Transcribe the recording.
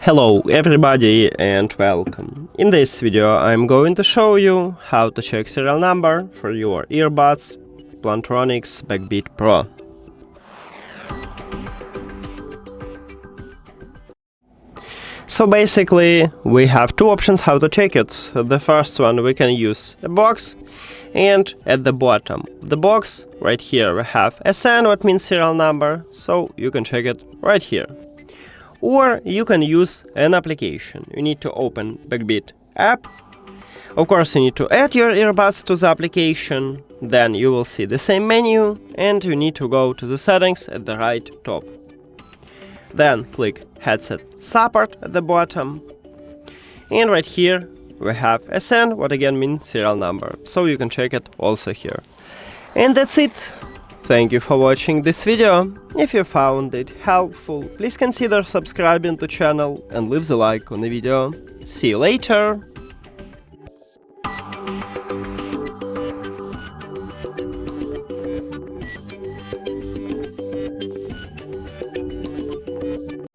Hello everybody and welcome. In this video I'm going to show you how to check serial number for your earbuds Plantronics Backbeat Pro. So basically we have two options how to check it. The first one, we can use a box, and at the bottom the box right here we have SN, what means serial number, so you can check it right here. Or you can use an application. You need to open Backbeat app. Of course you need to add your earbuds to the application, then you will see the same menu and you need to go to the settings at the right top. Then click headset support at the bottom, and right here we have SN, what again means serial number, so you can check it also here. And that's it. Thank you for watching this video. If you found it helpful, please consider subscribing to channel and leave the like on the video. See you later!